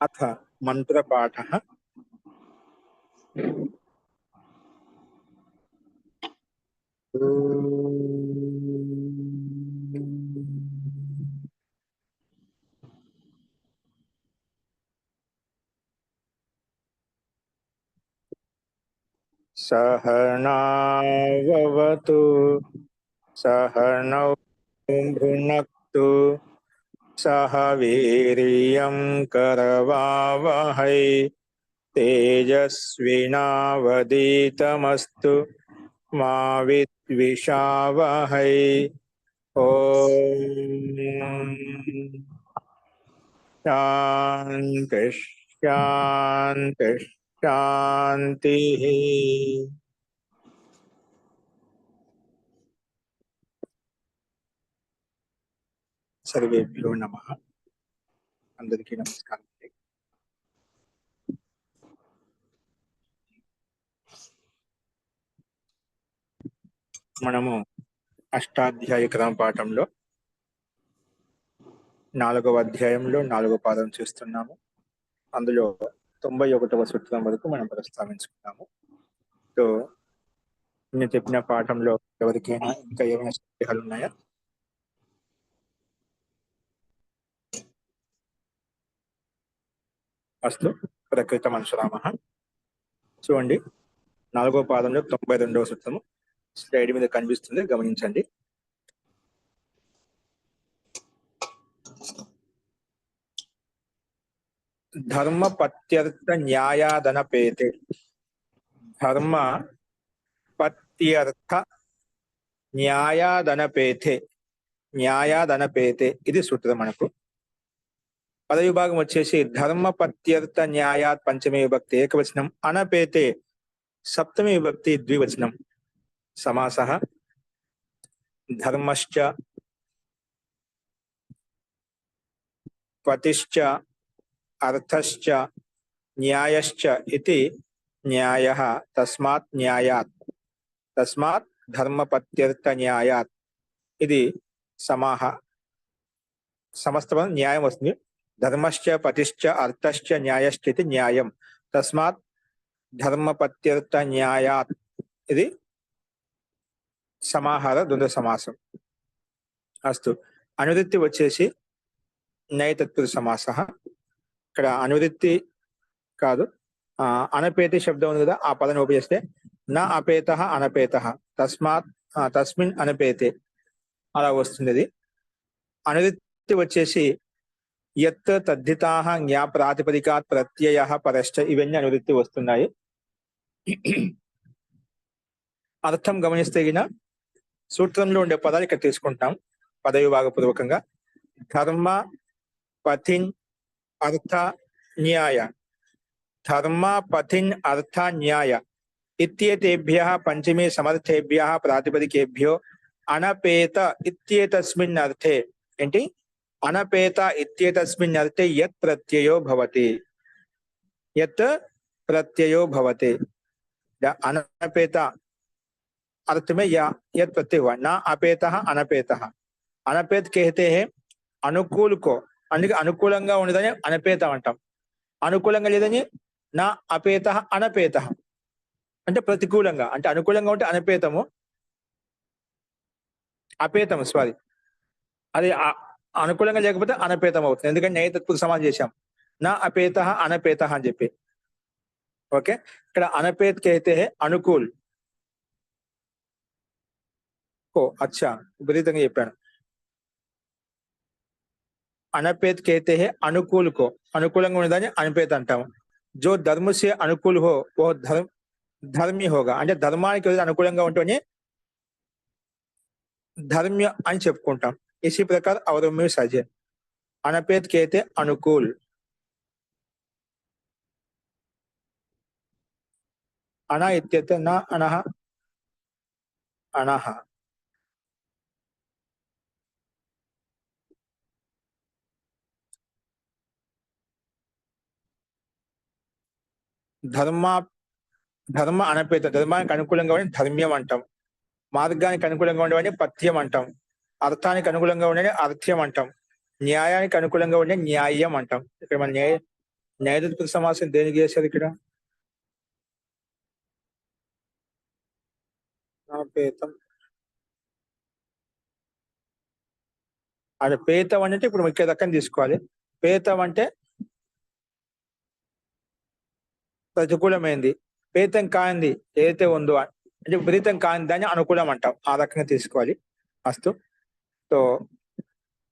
अथ मंत्रपाठः। सहनाववतु सहनौ भुनक्तु सह वीर्यं करवावहै तेजस्विनावधीतमस्तु मा विद्विषावहै। ओम शांति शांति शांति। सर्वेभ्यो नमः। अंदरिकी नमस्कार। మనము అష్టాధ్యాయ క్రమ పాఠంలో 4వ అధ్యాయంలో 4వ పాదం చూస్తున్నాము. అందులో 91వ సూత్రం వరకు మనం ప్రస్తావించుకున్నాము. సో నేను చెప్పిన పాఠంలో ఎవరికైనా ఇంకా ఏమైనా సందేహాలు ఉన్నాయా? అస్తు ప్రకృత మనసురామః. చూడండి, 4వ పాదంలో 92వ సూత్రము స్లైడ్ మీద కనిపిస్తుంది, గమనించండి. ధర్మ పత్యర్థ న్యాయాదనపేతే. ధర్మ పత్యర్థ న్యాయాదనపేతే. న్యాయాదనపేతే ఇది సూత్రం. మనకు పద విభాగం వచ్చేసి ధర్మ పత్యర్థ న్యాయాత్ పంచమే విభక్తి ఏకవచనం, అనపేతే సప్తమి విభక్తి ద్వివచనం. సమాసః ధర్మశ్చ పతిశ్చ అర్థశ్చ న్యాయశ్చ ఇతి న్యాయః. తస్మాత్ న్యాయాత్. తస్మాత్ ధర్మపత్యర్థ న్యాయాత్ ఇది సమాహ. సమస్త న్యాయం వస్తుంది. ధర్మశ్చ పతిశ్చ అర్థశ్చ న్యాయశ్చ ఇది న్యాయం. తస్మాత్ ధర్మపత్యర్థ న్యాయాత్ ఇది సమాహార ద్వంద్వ సమాసం. అస్తు. అనువృత్తి వచ్చేసి నైతత్పురుష సమాసః. ఇక్కడ అనువృత్తి కాదు, అనపేతి శబ్దం ఉంది కదా, ఆ పదాన్ని ఉపయోగిస్తే నా అపేతః అనపేతః తస్మాత్ తస్మిన్ అనపేతే అలా వస్తుంది. ఇది అనువృత్తి వచ్చేసి యత్ తద్ధితాః జ్ఞా ప్రాతిపదికాత్ ప్రత్యయః పరశ్చ, ఇవన్నీ అనువృత్తి వస్తున్నాయి. అర్థం గమనిస్తే గిన సూత్రంలో ఉండే పదాలు ఇక్కడ తీసుకుంటాం పద విభాగపూర్వకంగా. ధర్మ పథిన్ అర్థ న్యాయ. ధర్మ పథిన్ అర్థ న్యాయ ఇత్యేతేభ్యః పంచమే సమర్థేభ్యః ప్రాతిపదికేభ్యో అనపేత ఇత్యేతస్మిన్ అర్థే. ఏంటి? అనపేత ఇత్యేతస్మిన్ అర్థే యత్ ప్రత్యయో భవతి. యత్ ప్రత్యయో భవతి. అనపేత अर्थ में या यद प्रत्यय हुआ. ना अपेतः अनपेतः. अनपेत कहते हैं अनुकूल को. అందుకే అనుకూలంగా ఉండదని అనపేతం అంటాం. అనుకూలంగా లేదని నా అపేతః అనపేతః అంటే ప్రతికూలంగా. అంటే అనుకూలంగా ఉంటే అనపేతము, అపేతము సారీ, అది అనుకూలంగా లేకపోతే అనపేతం అవుతుంది. ఎందుకంటే నైతత్పురుష సమాసం చేశాం. నా అపేతః అనపేతః అని చెప్పి. ఓకే, ఇక్కడ అనపేత్ कहते हैं అనుకూల్ को. अच्छा, విపరీతంగా చెప్పాను. అనపేత్ कहते हैं अनुकूल को. అనుకూలంగా ఉండదని అనపేత్ అంటాము. जो धर्म से अनुकूल हो वो धर्मी होगा. అంటే ధర్మానికి అనుకూలంగా ఉంటేనే ధర్మ్య అని చెప్పుకుంటాం. इसी प्रकार और में सजे అనపేత్ कहते अनुकूल. अना इत्यत्र न अनः अनः. ధర్మ అనపేత. ధర్మానికి అనుకూలంగా ఉండే ధర్మ్యం అంటాం. మార్గానికి అనుకూలంగా ఉండేవాడిని పథ్యం అంటాం. అర్థానికి అనుకూలంగా ఉండేది అర్థ్యం అంటాం. న్యాయానికి అనుకూలంగా ఉండే న్యాయం అంటాం. ఇక్కడ మన న్యాయతత్పురుష సమాసం దేనికి చేశారు ఇక్కడ? పేతం అది పేతం అంటే ఇప్పుడు ముఖ్య దక్కని తీసుకోవాలి. పేతం అంటే ప్రతికూలమైంది. పేతం కానిది ఏదైతే ఉందో అంటే విపరీతం కాని దాన్ని అనుకూలం అంటాం. ఆ రకంగా తీసుకోవాలి. అస్తు. సో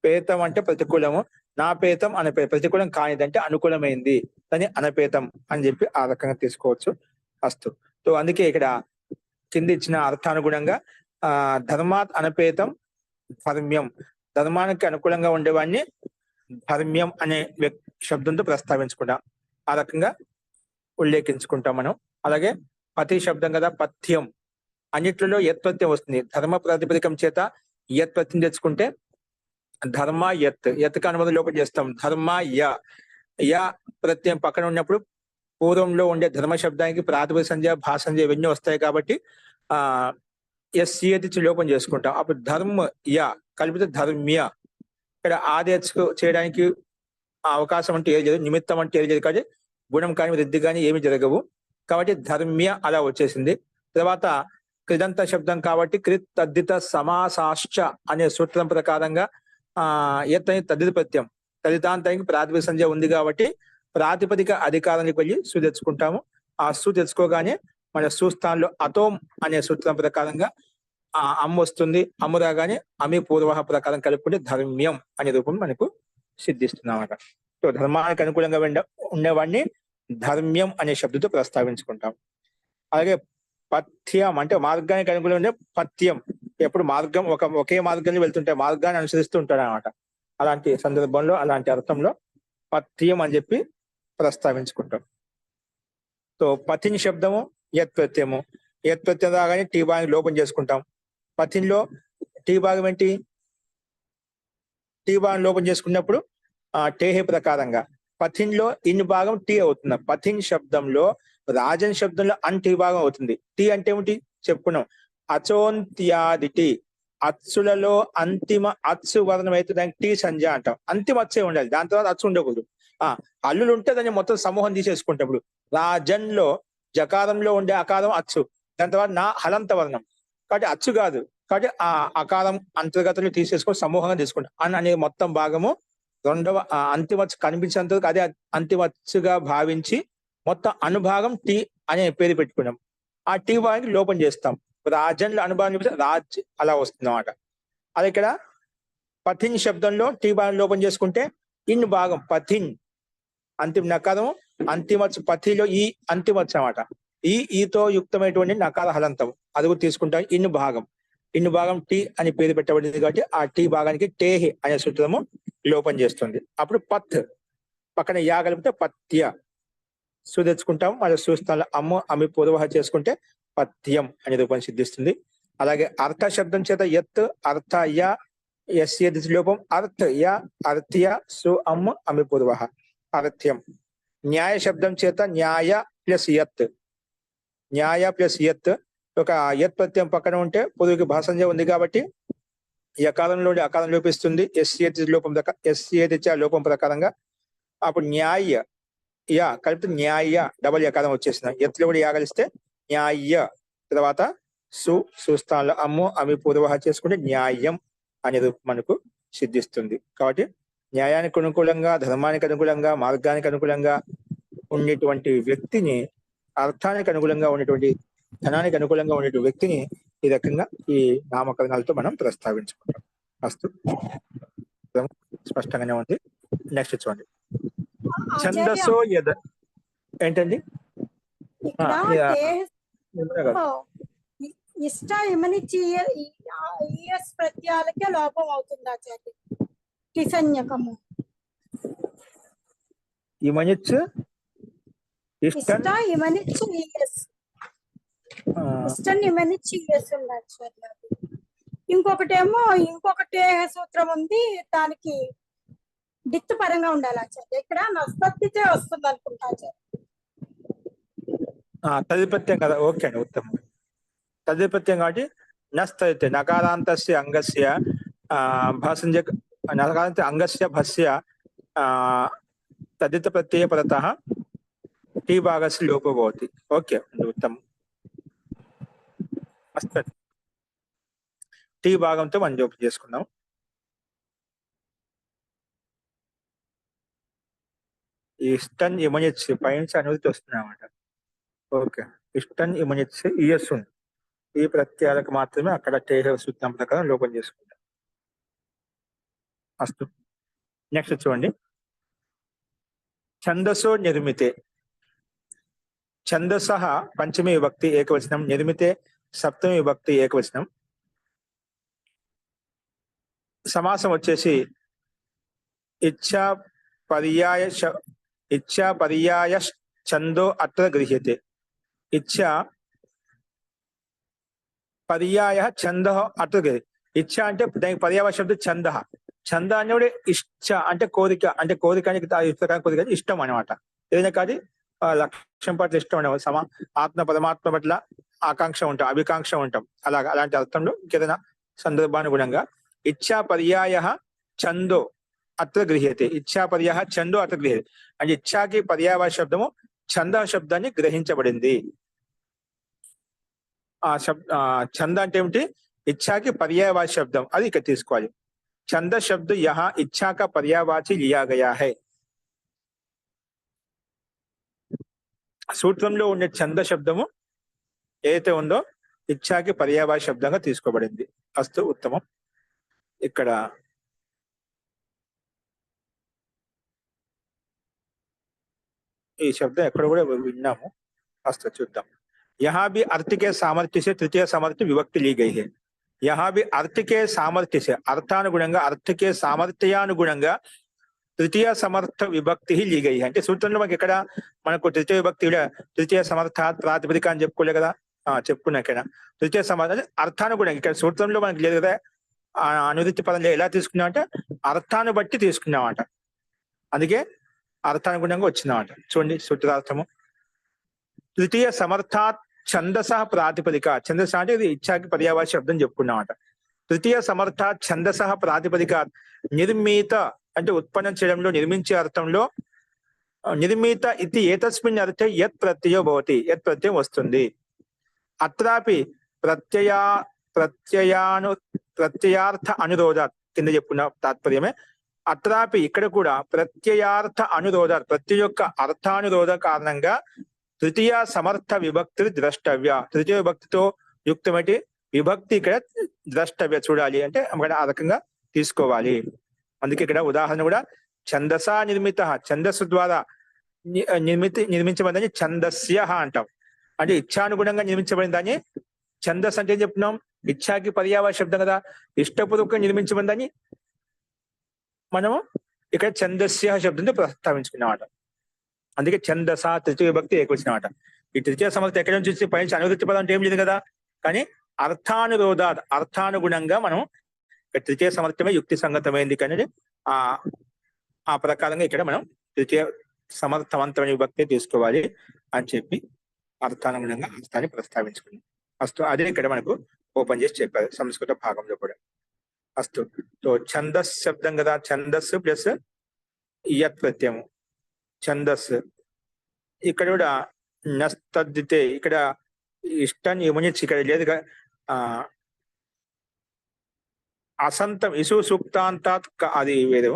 పేతం అంటే ప్రతికూలము. నా పేతం ప్రతికూలం కానిదంటే అనుకూలమైంది దాన్ని అనపేతం అని చెప్పి ఆ రకంగా తీసుకోవచ్చు. అస్తు. సో అందుకే ఇక్కడ కింద ఇచ్చిన అర్థానుగుణంగా ధర్మాత్ అనపేతం ధర్మ్యం, ధర్మానికి అనుకూలంగా ఉండేవాడిని ధర్మ్యం అనే శబ్దంతో ప్రస్తావించుకుంటాం. ఆ రకంగా ఉల్లేఖించుకుంటాం మనం. అలాగే పతి శబ్దం కదా, పథ్యం అన్నిట్లలో యత్ప్రత్యయం వస్తుంది. ధర్మ ప్రాతిపదికం చేత యత్ప్రత్యయం తెచ్చుకుంటే ధర్మ యత్కు అనుబంధం లోపల చేస్తాం. ధర్మ య ప్రత్యయం పక్కన ఉన్నప్పుడు పూర్వంలో ఉండే ధర్మ శబ్దానికి ప్రాతిపదిక సంధ్య భాషంధ్య ఇవన్నీ వస్తాయి కాబట్టి ఎస్సీ లోపం చేసుకుంటాం. అప్పుడు ధర్మ కలిపితే ధర్మ్య. ఇక్కడ ఆదేశకు చేయడానికి అవకాశం అంటే ఏది లేదు, నిమిత్తం అంటే ఏది లేదు. కాబట్టి గుణం కానీ వృద్ధి కానీ ఏమి జరగవు. కాబట్టి ధర్మ్య అలా వచ్చేసింది. తర్వాత కృదంత శబ్దం కాబట్టి కృత్ తద్దిత సమాసాశ్చ అనే సూత్రం ప్రకారంగా యత్ అని తద్దిత ప్రత్యయం తదితాంతానికి ప్రాతిపదిక సంధ్య ఉంది కాబట్టి ప్రాతిపదిక అధికారానికి వెళ్ళి సు తెచ్చుకుంటాము. ఆ సు తెచ్చుకోగానే మన సుస్థానంలో అతోం అనే సూత్రం ప్రకారంగా అమ్మ వస్తుంది. అమ్ము రాగానే అమి పూర్వ ప్రకారం కలుపుకుంటే ధర్మ్యం అనే రూపం మనకు సిద్ధిస్తుందన్నమాట. సో ధర్మానికి అనుకూలంగా ఉండేవాడిని ధర్మ్యం అనే శబ్దంతో ప్రస్తావించుకుంటాం. అలాగే పథ్యం అంటే మార్గానికి అనుకూలంగా ఉండే పథ్యం. ఎప్పుడు మార్గం ఒకే మార్గంలో వెళ్తుంటే మార్గాన్ని అనుసరిస్తూ ఉంటాడు అనమాట. అలాంటి సందర్భంలో అలాంటి అర్థంలో పథ్యం అని చెప్పి ప్రస్తావించుకుంటాం. సో పథిన్ శబ్దము యత్ ప్రత్యయము. యత్ ప్రత్యయం రాగానే టీ భాగం లోపం చేసుకుంటాం. పథిన్లో టీ భాగం ఏంటి? టీ భాగం లోపం చేసుకున్నప్పుడు టేహే ప్రకారంగా పథిన్లో ఇన్ భాగం టీ అవుతుంది. పథిన్ శబ్దంలో రాజన్ శబ్దంలో అన్ టీ భాగం అవుతుంది. టీ అంటే ఏమిటి చెప్పుకున్నాం. అచోంత్యాదిటి, అచ్చులలో అంతిమ అచ్చు వర్ణం అయితే దానికి టీ సంజ అంటాం. అంతిమ అచ్చే ఉండాలి, దాని తర్వాత అచ్చు ఉండకూడదు. హల్లులు ఉంటే దాన్ని మొత్తం సమూహం తీసేసుకుంటాం. ఇప్పుడు రాజన్లో జకారంలో ఉండే అకారం అచ్చు, దాని తర్వాత నా హలంత వర్ణం కాబట్టి అచ్చు కాదు. కాబట్టి ఆ అకారం అంతర్గతంలో తీసేసుకొని సమూహంగా తీసుకుంటాం. అన్ అనే మొత్తం భాగము రెండవ అంతిమచ్చు కనిపించేంత అదే అంతిమచ్చుగా భావించి మొత్తం అనుభాగం టీ అనే పేరు పెట్టుకున్నాం. ఆ టీ భాగానికి లోపం చేస్తాం. రాజన్లో అనుభాగం చూపిస్తే రాజ్ అలా వస్తుంది అన్నమాట. అది ఇక్కడ పథిన్ శబ్దంలో టీ భాగం లోపం చేసుకుంటే ఇన్ భాగం పథిన్ అంతిమ నకారం అంతిమచ్చు పథిలో ఈ అంతిమచ్చు అన్నమాట. ఈతో యుక్తమైనటువంటి నకార హలంతం అది కూడా తీసుకుంటాం. ఇన్ భాగం టీ అని పేరు పెట్టబడింది కాబట్టి ఆ టీ భాగానికి టేహి అనే సూత్రము లోపం చేస్తుంది. అప్పుడు పత్ పక్కన యా కలిపితే పత్య సు తెచ్చుకుంటాం. మన సుస్థానంలో అమ్మి పూర్వ చేసుకుంటే పథ్యం అనే రూపం సిద్ధిస్తుంది. అలాగే అర్థ శబ్దం చేత యత్ అర్థ యస్య లోపం అర్థ్య సు అమ్మి పూర్వ అర్థ్యం. న్యాయ శబ్దం చేత న్యాయ ప్లస్ యత్ ఒక యత్ ప్రత్యయం పక్కన ఉంటే పొదువుకి భాషంజ ఉంది కాబట్టి యకారంలో అకారం లోపిస్తుంది. ఎస్సీ లోపం ప్రకారంగా అప్పుడు న్యాయ కలిపితే న్యాయ డబల్ యకారం వచ్చేసింది. ఎత్తులో కూడా యా కలిస్తే న్యాయ తర్వాత సుస్థానంలో అమ్మి పూర్వ చేసుకుంటే న్యాయం అనేది మనకు సిద్ధిస్తుంది. కాబట్టి న్యాయానికి అనుకూలంగా, ధర్మానికి అనుకూలంగా, మార్గానికి అనుకూలంగా ఉండేటువంటి వ్యక్తిని, అర్థానికి అనుకూలంగా ఉండేటువంటి ధనానికి అనుకూలంగా ఉండేటువంటి వ్యక్తిని ఈ రకంగా ఈ నామకరణాలతో మనం ప్రస్తావించుకుంటాం. అస్తు స్పష్టంగానే ఉంది. నెక్స్ట్ చూడండి. ఛందస్సో ఏంటండి? ఇష్ట ప్రత్యాలకే లోపం అవుతుందా? టిసన్యకము ఇమనిచ్చు ఇంకొకటేమో ఇంకొకటే సూత్రం ఉంది, దానికి డిత్ పరంగా ఉండాలి ఆచార్య. ఇక్కడ నస్పత్తితే వస్తుంది అనుకుంటా ఆచార్య. తదిపత్యం కదా, ఓకే అండి, ఉత్తమం. తదిపత్యం కాబట్టి నస్తైతే నకారాంతస్య అంగస్య భాషంజ నకారాంత అంగస్య భస్య तदित प्रत्यय परतः टी भागस्य लोपो भवति। ओके उत्तमम् अस्तु టీ భాగంతో మనం జోక్ చేసుకుందాం। ఇష్టన్ ఇమనిట్స్ పైనుంచి అనుమతి వస్తుంది అన్నమాట। ఓకే ఇష్టన్ ఇమనిట్స్ ఇయస్ ఉంది ఈ ప్రత్యయాలకు మాత్రమే అక్కడ టేహ సూత్రం ప్రకారం లోపం చేసుకుంటాం। అస్తు నెక్స్ట్ చూడండి ఛందసో నిర్మితే ఛందసః పంచమి విభక్తి ఏకవచనం నిర్మితే సప్తమి విభక్తి ఏకవచనం సమాసం వచ్చేసి ఇచ్ఛా పర్యాయ ఛందో అత్ర గృహ్యతే ఇచ్ఛా పర్యాయ ఛందః అత్ర గృహ్యతే ఇచ్ఛా అంటే దానికి పర్యాయ శబ్దం ఛందః ఛంద అంటే ఇష్ట అంటే కోరిక అంటే కోరిక కోరిక ఇష్టం అనమాట ఏదైనా కాదు లక్ష్యం పట్ల ఇష్టం ఉండవు ఆత్మ పరమాత్మ పట్ల ఆకాంక్ష ఉంటాం అభికాంక్ష ఉంటాం అలాంటి అర్థంలో ఇంకేదైనా సందర్భానుగుణంగా ఇచ్ఛా పర్యాయ ఛందో అత్ర గృహ్యతే ఇచ్ఛా పర్యాయ ఛందో అత్ర గృహ్యతే అంటే ఇచ్ఛాకి పర్యాయ శబ్దము ఛంద శబ్దాన్ని గ్రహించబడింది। ఛంద అంటే ఏమిటి ఇచ్ఛాకి పర్యాయవాచి శబ్దం అది ఇక్కడ తీసుకోవాలి। ఛంద శబ్ద యహా ఇచ్ఛా కా పర్యాయవాచి లియా గయా హై సూత్రంలో ఉండే ఛంద శబ్దము ఏదైతే ఉందో ఇచ్ఛాకి పర్యాయవాచి శబ్దంగా తీసుకోబడింది। అస్తు ఉత్తమం ఇక్కడ ఈ శబ్దం ఎక్కడ కూడా విన్నాము అస్తు చూద్దాం। यहाँ भी अर्थ के सामर्थ्य से तृतीय सामर्थ्य विभक्ति ली गई है। यहाँ भी अर्थ के सामर्थ्य से अर्थानुगुणंगा अर्थ के सामर्थ्यानुगुणंगा तृतीय समर्थ विभक्ति ही ली गई है। అంటే సూత్రంలో మనకి ఇక్కడ మనకు తృతీయ విభక్తి కూడా తృతీయ సమర్థాత్ ప్రాతిపదిక అని చెప్పుకోలే కదా చెప్పుకున్నా ఇక్కడ తృతీయ సమర్థ అర్థానుగుణంగా ఇక్కడ సూత్రంలో మనకి లేదు కదా అనుదిత్య పదంలో ఎలా తీసుకున్నాం అంటే అర్థాన్ని బట్టి తీసుకున్నామట అందుకే అర్థానుగుణంగా వచ్చిందన్నమాట। చూడండి సూత్రార్థము తృతీయ సమర్థాత్ ఛందసః ప్రాతిపదిక ఛందస అంటే ఇది ఇచ్ఛాకి పర్యాయవాచి శబ్దం చెప్పుకున్నామట। తృతీయ సమర్థాత్ ఛందసః ప్రాతిపదిక నిర్మిత అంటే ఉత్పన్నం చేయడంలో నిర్మించే అర్థంలో నిర్మిత ఇది ఏతస్మిన్ అర్థే యత్ ప్రత్యయో భవతి యత్ ప్రత్యయం వస్తుంది। అత్రాపి ప్రత్యయార్థ అనురోధాత్ కింద చెప్పుకున్న తాత్పర్యమే అత్రాపి ఇక్కడ కూడా ప్రత్యయార్థ అనురోధాత్ ప్రత్యయ యొక్క అర్థానురోధ కారణంగా తృతీయ సమర్థ విభక్తి ద్రష్టవ్య తృతీయ విభక్తితో యుక్తమటి విభక్తి ఇక్కడ ద్రష్టవ్య చూడాలి అంటే అక్కడ ఆ రకంగా తీసుకోవాలి। అందుకే ఇక్కడ ఉదాహరణ కూడా ఛందసా నిర్మిత ఛందస్సు ద్వారా నిర్మించబడిందని ఛందస్య అంటాం అంటే ఇచ్ఛానుగుణంగా నిర్మించబడిన దాన్ని ఛందస్ అంటే ఏం చెప్తున్నాం ఇచ్ఛాకి పర్యాయ శబ్దం కదా ఇష్టపూర్వకంగా నిర్మించబడిందని మనము ఇక్కడ ఛందస్య శబ్దంతో ప్రస్తావించుకున్నమాట। అందుకే ఛందస తృతీయ విభక్తి ఏకవచనమాట। ఈ తృతీయ సమర్థ ఎక్కడి నుంచి వచ్చి పైన అనువృత్తి పదం అంటే ఏం లేదు కదా కానీ అర్థానురోధాత్ అర్థానుగుణంగా మనం తృతీయ సమర్థమే యుక్తి సంగతమైంది కానీ ఆ ప్రకారంగా ఇక్కడ మనం తృతీయ సమర్థవంతమైన విభక్తి తీసుకోవాలి అని చెప్పి అర్థానుగుణంగా అర్థాన్ని ప్రస్తావించుకున్నాం। అస్తు అదే ఇక్కడ మనకు ఓపెన్ చేసి చెప్పారు సంస్కృత భాగంలో కూడా। అస్తు సో ఛందస్ శబ్దం కదా ఛందస్సు ప్లస్ యత్ ప్రత్యయము ఛందస్ ఇక్కడ కూడా నస్తద్దితే ఇక్కడ ఇష్టాన్ని యూనిట్స్ ఇక్కడ లేదు అసంతం ఇసు సూక్తాంతాత్ అది వేరు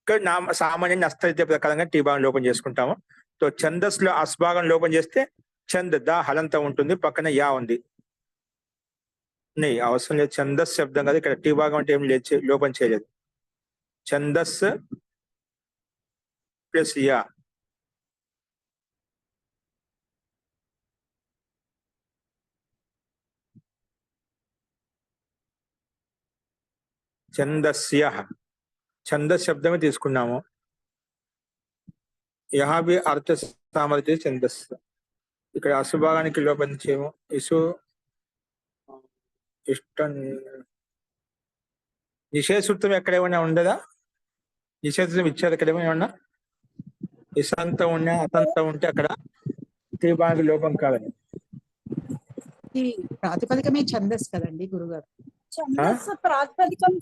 ఇక్కడ సామాన్య నస్తద్దితే ప్రకారంగా టీ భాగం లోపం చేసుకుంటాము। సో ఛందస్ లో అస్భాగం లోపం చేస్తే ఛంద్ దా హలంతం ఉంటుంది పక్కన యా ఉంది అవసరం లేదు ఛందస్ శబ్దం కదా ఇక్కడ టీ భాగం అంటే ఏం లేదు లోపం చేయలేదు ఛందస్ ప్లస్ యా ఛందస్య ఛందస్ శబ్దమే తీసుకున్నాము। యహా బి అర్థ సామర్థ్య ఛందస్ ఇక్కడ అసుభాగానికి లోపించేమో ఇసు ఇష్టం నిషేధ సూత్రం ఎక్కడ ఏమైనా ఉండదా నిషేధం ఇచ్చారు ఎక్కడ ఏమైనా ఇసంతం ఉన్నా అసంతం ఉంటే అక్కడ త్రిభాగి లోపం కాదని ఈ ప్రాతిపదికమే ఛందస్ కదండి గురుగారు ఛందస్ ప్రాతిపదికం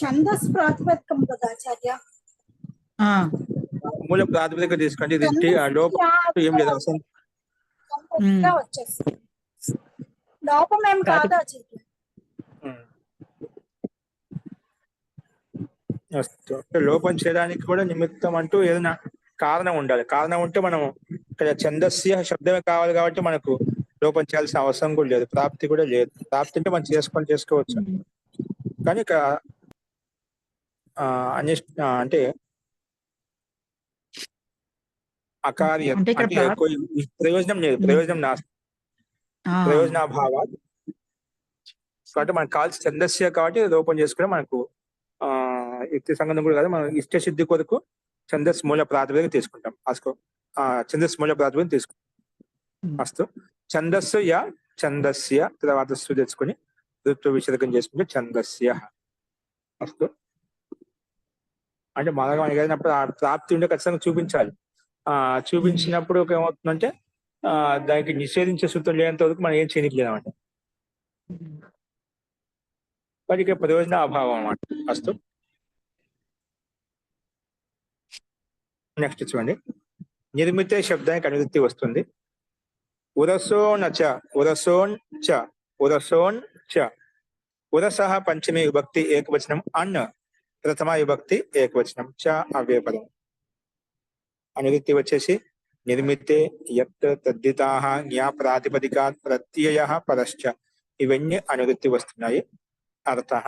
ఛందస్ ప్రాతిపదికం కదా ఆచార్య ఆ, మూల ప్రాతిపదిక తీసుకోండి. ఇది ఆ లోపం ఏం లేదు అసలు. గా వచ్చేస్తుంది. లోపం ఏం కాదు ఆచార్య. అస్తు. లోపం చేయడానికి కూడా నిమిత్తం అంటూ ఏదైనా కారణం ఉండాలి. కారణం ఉంటే మనం ఇక్కడ ఛందస్య శబ్దమే కావాలి కాబట్టి మనకు లోపం చేయాల్సిన అవసరం కూడా లేదు, ప్రాప్తి కూడా లేదు. ప్రాప్తి అంటే మనం చేసుకోవచ్చు. కానీ ఇక అంటే అకార్య అంటే ఇక్కడ అంటే ప్రయోజనం లేదు, ప్రయోజనాభావ. కాబట్టి మనకు కావాల్సిన ఛందస్య కాబట్టి లోపం చేసుకుని మనకు యుక్తి సంబంధం కూడా కాదు, మనం ఇష్ట సిద్ధి కొరకు ఛందస్ మూల ప్రాతిపదిక తీసుకుంటాం. ఛందస్ మూల ప్రాతిపదిక తీసుకుంటాం. అస్తు. ఛందస్సు యా ఛందస్య తర్వాత సు తెచ్చుకొని ఋత్వ విసర్గం చేసుకుంటే ఛందస్య. అస్తు. అంటే మనకు ఏదైనప్పుడు ఆ ప్రాప్తి ఉంటే ఖచ్చితంగా చూపించాలి. చూపించినప్పుడు ఏమవుతుందంటే దానికి నిషేధించే సూత్రం లేనంత వరకు మనం ఏం చేయలేదన్నమాట. వాటికి ప్రయోజన అభావం అన్నమాట. అస్తు. నెక్స్ట్ చూడండి, నిర్మితే శబ్దానికి అనువృత్తి వస్తుంది. ఉరసోన్ చ ఉరసోన్ చ ఉరసోన్ చ. ఉరసః పంచమి విభక్తి ఏకవచనం, అన్ ప్రథమ విభక్తి ఏకవచనం, చ అవ్యయపదం. అనువృత్తి వచ్చేసి నిర్మితే యత్ తద్దితాః జ్ఞా ప్రాతిపదికాత్ ప్రత్యయః పరశ్చ. ఇవన్నీ అనువృత్తి వస్తున్నాయి. అర్థః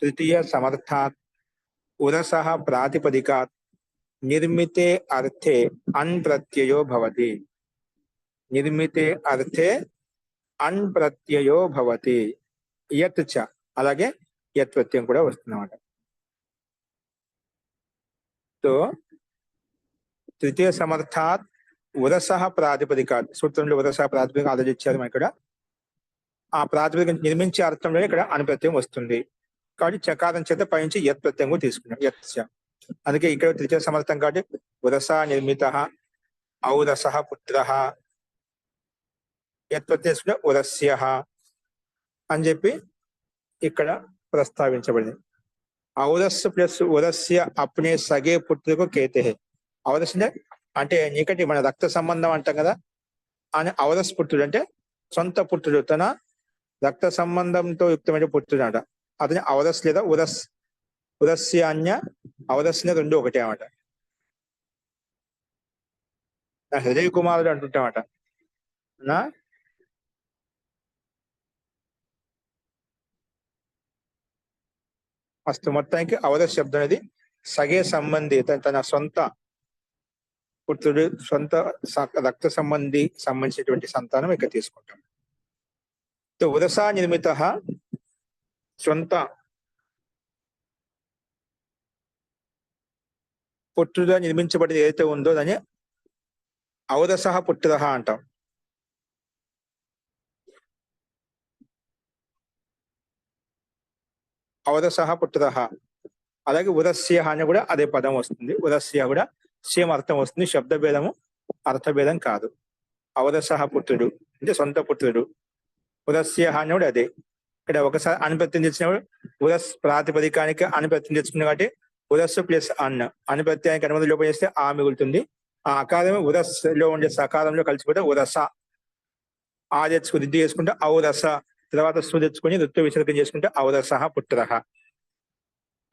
తృతీయ సమర్థాత్ ఉరసః ప్రాతిపదికాత్ నిర్మితే అర్థే అన్ ప్రత్యయో భవతి. నిర్మితే అర్థే అన్ ప్రత్యయో భవతి. యత్ చ, అలాగే యత్ ప్రత్యయం కూడా వస్తుందన్నమాట. సో తృతీయ సమర్థాత్ ఉరసః ప్రాతిపదికాత్, సూత్రంలో ఉరసః ప్రాతిపదిక ఆలోచించారు మనం ఇక్కడ. ఆ ప్రాతిపదిక నిర్మించే అర్థంలోనే ఇక్కడ అనుప్రత్యయం వస్తుంది. కాబట్టి చకారం చేత పైనుంచి యత్ ప్రత్యయం కూడా తీసుకున్నాం, యత్ చ. అందుకే ఇక్కడ తృతీయ సమర్థం కాబట్టి ఉరసా నిర్మితః ఔరసః పుత్రః, యత్ ప్రత్యయం ఉరస్యః అని చెప్పి ఇక్కడ ప్రస్తావించబడింది. ఔరస్ ప్లస్ ఉరస్య అప్నే సగే పుత్రకు కేతే. ఔరస్ అంటే నీకటి మన రక్త సంబంధం అంటాం కదా, అని ఔరస్ పుత్రుడు అంటే సొంత పుత్రుడు, తన రక్త సంబంధంతో యుక్తమైన పుత్రుడు అంట. అతని ఔరస్ లేదా ఉరస్య అన్య ఔరస్య రెండు ఒకటే అన్నమాట. హృదయ కుమారుడు అంటుంటామట నా. అస్తు. మొత్తానికి ఔరస్ శబ్దం అనేది సగే సంబంధి, తన సొంత పుత్రుడు, సొంత రక్త సంబంధించినటువంటి సంతానం ఇక్కడ తీసుకుంటాం. ఉరసా నిర్మిత సొంత పుత్రుడుగా నిర్మించబడింది ఏదైతే ఉందో దాన్ని ఔరసః పుత్రః అంటాం. ఔరసః పుత్రః. అలాగే ఉరస్య అని కూడా అదే పదం వస్తుంది. ఉరస్య కూడా సేమ్ అర్థం వస్తుంది, శబ్ద భేదము అర్థభేదం కాదు. ఔరసః పుత్రుడు అంటే సొంత పుత్రుడు. ఉరస్య అని కూడా అదే. ఇక్కడ ఒకసారి అనుప్రత్యయం తెచ్చినప్పుడు ఉరస్ ప్రాతిపదికానికి అనుప్రత్యయం తెచ్చుకున్నాం కాబట్టి ఉరస్సు ప్లస్ అన్న, అనుప్రత్యయానికి అనుమతి లోపం చేస్తే ఆ మిగులుతుంది. ఆ అకారమే ఉరస్ లో ఉండే సకారంలో కలిసిపోతే ఉరస. ఆ తెచ్చుకు దిద్దు చేసుకుంటే ఔరస, తర్వాత సు తెచ్చుకొని ఋత్వ విసర్గం చేసుకుంటే ఔరసః పుత్రః.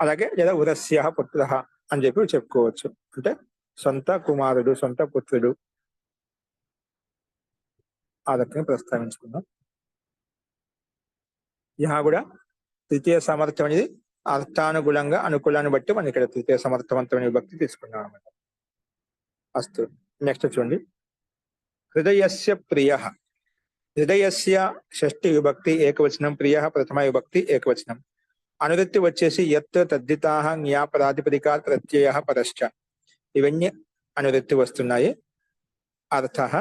అలాగే లేదా ఉరస్య పుత్రః అని చెప్పి చెప్పుకోవచ్చు. అంటే సొంత కుమారుడు, సొంత పుత్రుడు. ఆ రకంగా ప్రస్తావించుకున్నాం. యహ కూడా తృతీయ సమర్థం అనేది అర్థానుగుణంగా అనుకూలాన్ని బట్టి మనం ఇక్కడ తృతీయ సమర్థవంతమైన విభక్తి తీసుకున్నాం అన్నమాట. అస్తు. నెక్స్ట్ చూడండి, హృదయస్య ప్రియః. హృదయస్య షష్ఠి విభక్తి ఏకవచనం, ప్రియః ప్రథమ విభక్తి ఏకవచనం. అనువృత్తి వచ్చేసి యత్ తద్దితాః జ్ఞా ప్రాతిపదికాత్ ప్రత్యయః పరశ్చ. ఇవన్నీ అనువృత్తి వస్తున్నాయి. అర్థః